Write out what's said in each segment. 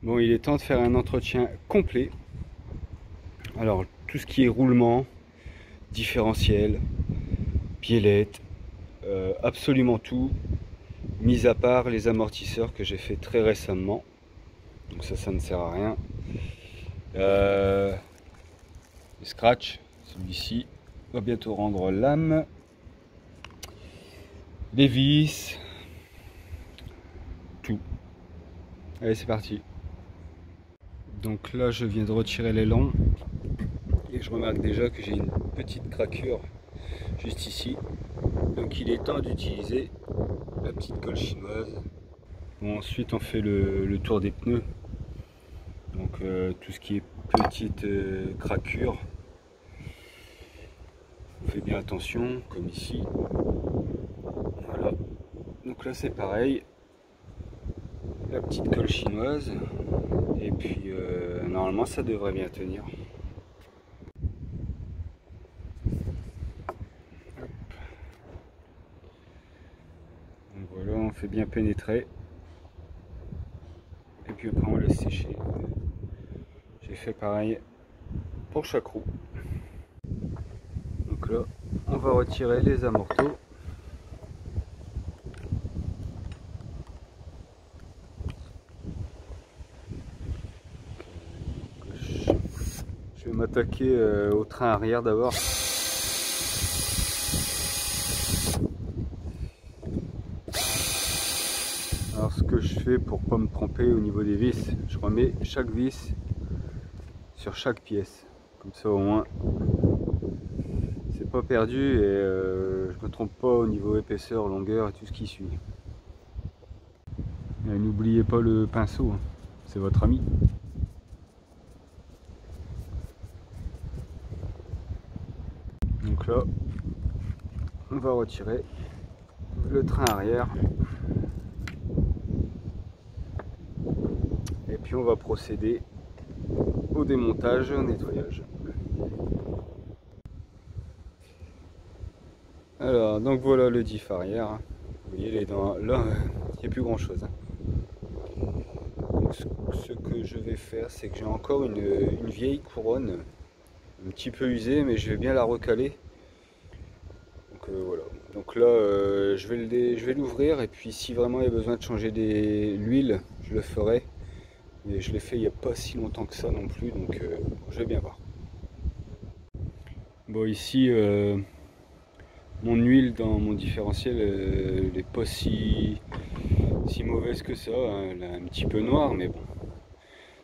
Bon, il est temps de faire un entretien complet. Alors, tout ce qui est roulement, différentiel, biellette, absolument tout, mis à part les amortisseurs que j'ai fait très récemment. Donc ça ne sert à rien. Les scratch, celui-ci va bientôt rendre l'âme. Les vis, tout. Allez, c'est parti. Donc là, je viens de retirer l'aileron et je remarque déjà que j'ai une petite craquure juste ici. Donc il est temps d'utiliser la petite colle chinoise. Bon, ensuite, on fait le tour des pneus. Donc tout ce qui est petite craquure, on fait bien attention, comme ici. Voilà. Donc là, c'est pareil. La petite colle chinoise. Et puis normalement ça devrait bien tenir. Hop. Donc voilà, on fait bien pénétrer. Et puis après on laisse sécher. J'ai fait pareil pour chaque roue. Donc là, on va retirer les amortos. Je vais m'attaquer au train arrière d'abord. Alors ce que je fais pour pas me tromper au niveau des vis, je remets chaque vis sur chaque pièce. Comme ça au moins c'est pas perdu et je me trompe pas au niveau épaisseur, longueur et tout ce qui suit. N'oubliez pas le pinceau, hein. C'est votre ami. Donc là, on va retirer le train arrière. Et puis on va procéder au démontage et au nettoyage. Alors, donc voilà le diff arrière. Vous voyez les dents, là, il n'y a plus grand chose. Donc, ce que je vais faire, c'est que j'ai encore une vieille couronne, un petit peu usée, mais je vais bien la recaler. Donc voilà. Donc là, je vais l'ouvrir et puis si vraiment il y a besoin de changer l'huile, je le ferai. Et je l'ai fait il n'y a pas si longtemps que ça non plus, donc je vais bien voir. Bon, ici, mon huile dans mon différentiel, elle n'est pas si mauvaise que ça, hein. Elle est un petit peu noire, mais bon,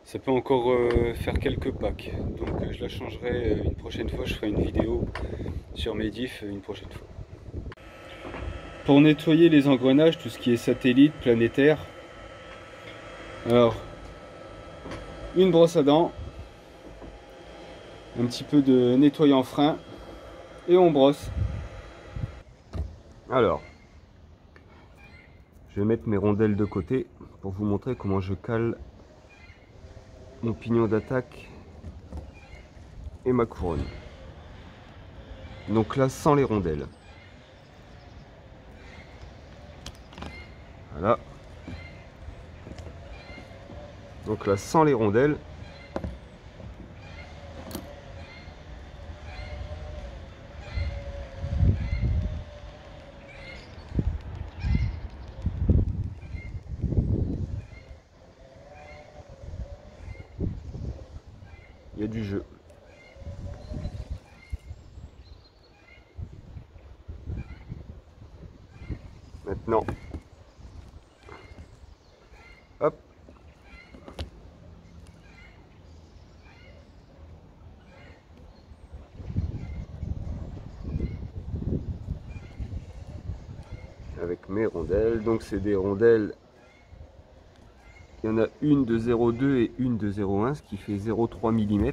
ça peut encore faire quelques packs. Donc je la changerai une prochaine fois, je ferai une vidéo sur mes diffs une prochaine fois. Pour nettoyer les engrenages, tout ce qui est satellite, planétaire, alors une brosse à dents, un petit peu de nettoyant frein et on brosse. Alors, je vais mettre mes rondelles de côté pour vous montrer comment je cale mon pignon d'attaque et ma couronne. Donc là, sans les rondelles. Voilà. Donc là, sans les rondelles. Il y a du jeu. Maintenant, hop. Avec mes rondelles, donc c'est des rondelles, il y en a une de 0,2 et une de 0,1, ce qui fait 0,3 mm.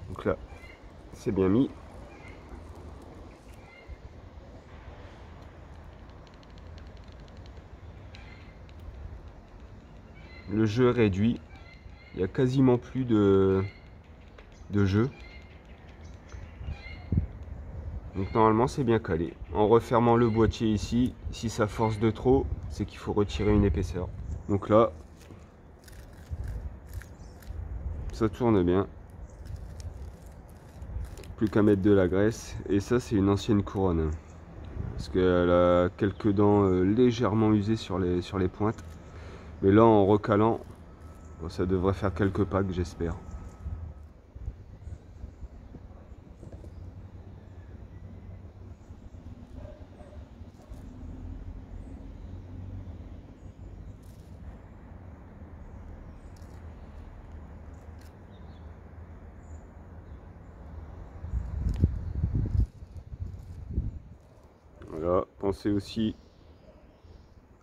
Donc là, c'est bien mis. Le jeu est réduit, il n'y a quasiment plus de jeu. Donc normalement c'est bien calé. En refermant le boîtier ici, si ça force de trop, c'est qu'il faut retirer une épaisseur. Donc là, ça tourne bien. Plus qu'à mettre de la graisse. Et ça c'est une ancienne couronne. Parce qu'elle a quelques dents légèrement usées sur les pointes. Mais là en recalant, bon, ça devrait faire quelques packs, j'espère. Voilà, pensez aussi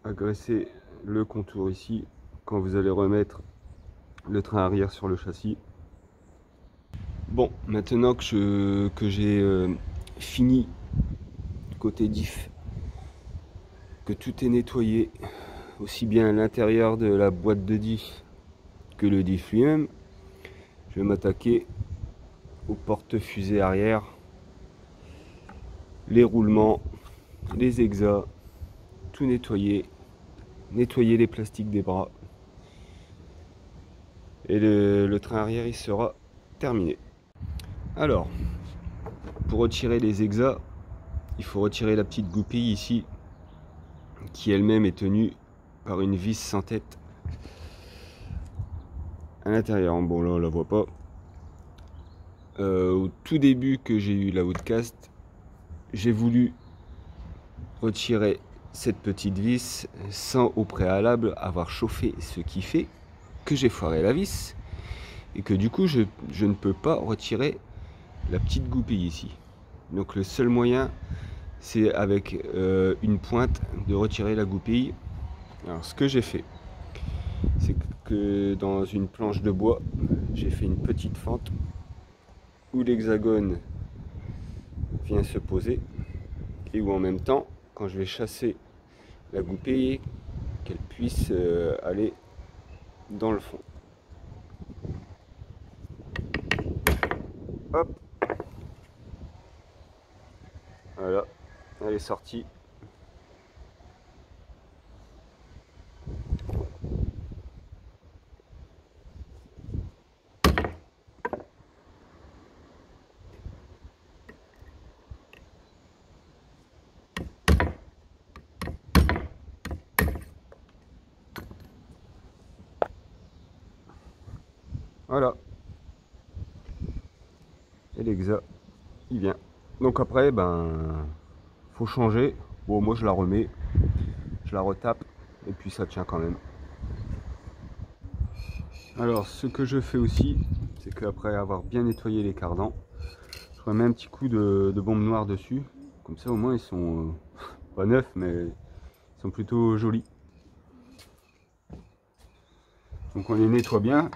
à graisser le contour ici quand vous allez remettre le train arrière sur le châssis. Bon, maintenant que j'ai fini côté diff, que tout est nettoyé, aussi bien à l'intérieur de la boîte de diff que le diff lui-même, je vais m'attaquer aux porte-fusées arrière, les roulements, les exas, tout nettoyer, nettoyer les plastiques des bras. Et le train arrière il sera terminé. Alors, pour retirer les exas, il faut retirer la petite goupille ici, qui elle-même est tenue par une vis sans tête à l'intérieur. Bon là on la voit pas. Au tout début que j'ai eu la Outcast, j'ai voulu retirer cette petite vis sans au préalable avoir chauffé, ce qui fait que j'ai foiré la vis et que du coup je ne peux pas retirer la petite goupille ici. Donc le seul moyen c'est avec une pointe de retirer la goupille. Alors ce que j'ai fait, c'est que dans une planche de bois, j'ai fait une petite fente où l'hexagone vient se poser et où en même temps, quand je vais chasser la goupille, qu'elle puisse aller dans le fond. Hop, voilà, elle est sortie. Voilà. Et l'exa, il vient. Donc après, ben, faut changer. Bon, moi je la remets, je la retape, et puis ça tient quand même. Alors, ce que je fais aussi, c'est qu'après avoir bien nettoyé les cardans, je remets un petit coup de bombe noire dessus. Comme ça, au moins, ils sont pas neufs, mais ils sont plutôt jolis. Donc on les nettoie bien.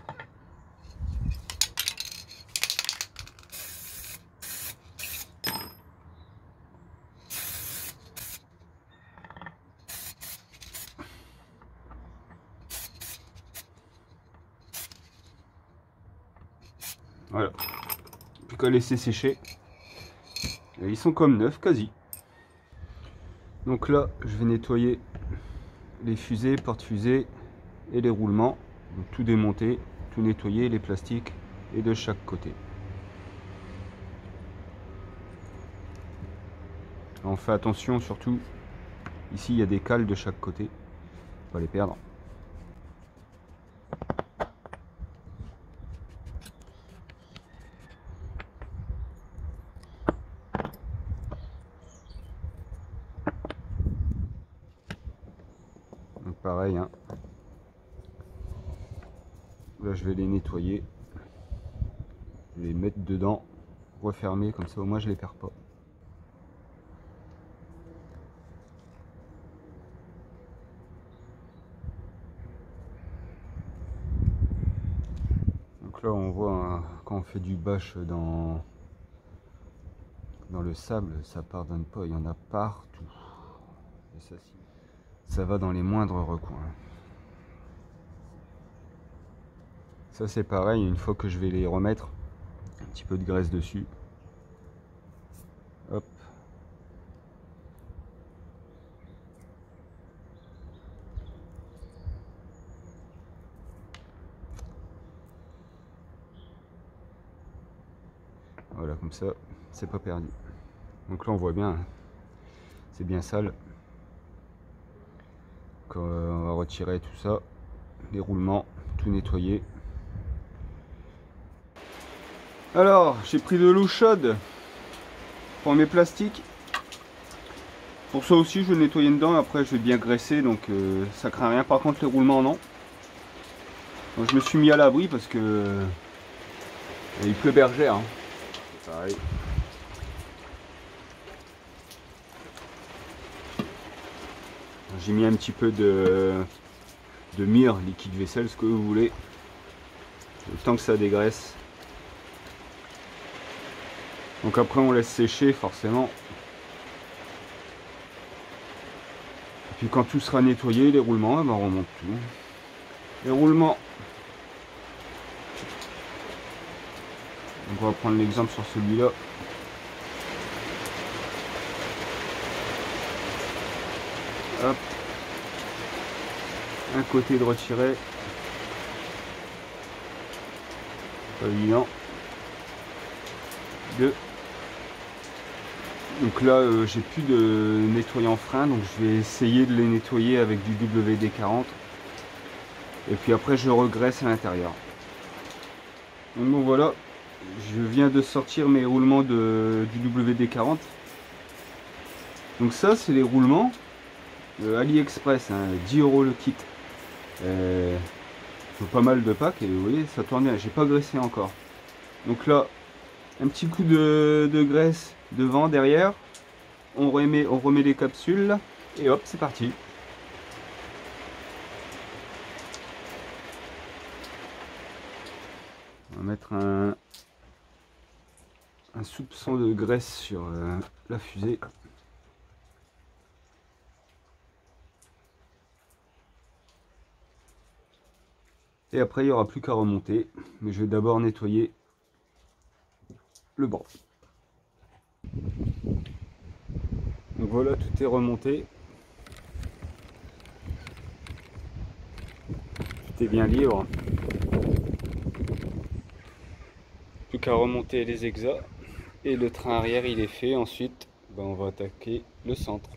Voilà. Puis qu'à laisser sécher. Et ils sont comme neufs, quasi. Donc là, je vais nettoyer les fusées, porte-fusées et les roulements. Donc tout démonter, tout nettoyer, les plastiques et de chaque côté. On fait attention surtout, ici il y a des cales de chaque côté, faut pas les perdre. Donc pareil, hein. Là je vais les nettoyer, je vais les mettre dedans, refermer, comme ça au moins je les perds pas. Donc là on voit hein, quand on fait du bâche dans le sable, ça pardonne pas, il y en a partout. Et ça va dans les moindres recoins. Ça c'est pareil, une fois que je vais les remettre, un petit peu de graisse dessus. Hop. Voilà, comme ça, c'est pas perdu. Donc là, on voit bien, hein, c'est bien sale. Donc, on va retirer tout ça, les roulements, tout nettoyer. Alors, j'ai pris de l'eau chaude pour mes plastiques. Pour ça aussi, je vais nettoyer dedans. Après, je vais bien graisser, donc ça craint rien. Par contre, les roulements, non. Donc, je me suis mis à l'abri parce que il pleut bergère. Hein. C'est pareil. J'ai mis un petit peu de myrrhe, liquide vaisselle, ce que vous voulez. Le temps que ça dégraisse. Donc après, on laisse sécher forcément. Et puis quand tout sera nettoyé, les roulements, on remonte tout. Les roulements. Donc on va prendre l'exemple sur celui-là. Hop. Un côté de retiré. Pas évident. Deux. Donc là, j'ai plus de nettoyant frein, donc je vais essayer de les nettoyer avec du WD-40. Et puis après, je regraisse à l'intérieur. Donc bon, voilà, je viens de sortir mes roulements du WD-40. Donc ça, c'est les roulements AliExpress, hein, 10 € le kit. Pas mal de packs et vous voyez, ça tourne bien. J'ai pas graissé encore. Donc là, un petit coup de graisse devant, derrière. On remet les capsules là, et hop, c'est parti. On va mettre un soupçon de graisse sur la fusée. Et après, il n'y aura plus qu'à remonter. Mais je vais d'abord nettoyer le banc. Donc voilà, tout est remonté. Tout est bien libre. Plus qu'à remonter les exas. Et le train arrière, il est fait. Ensuite, on va attaquer le centre.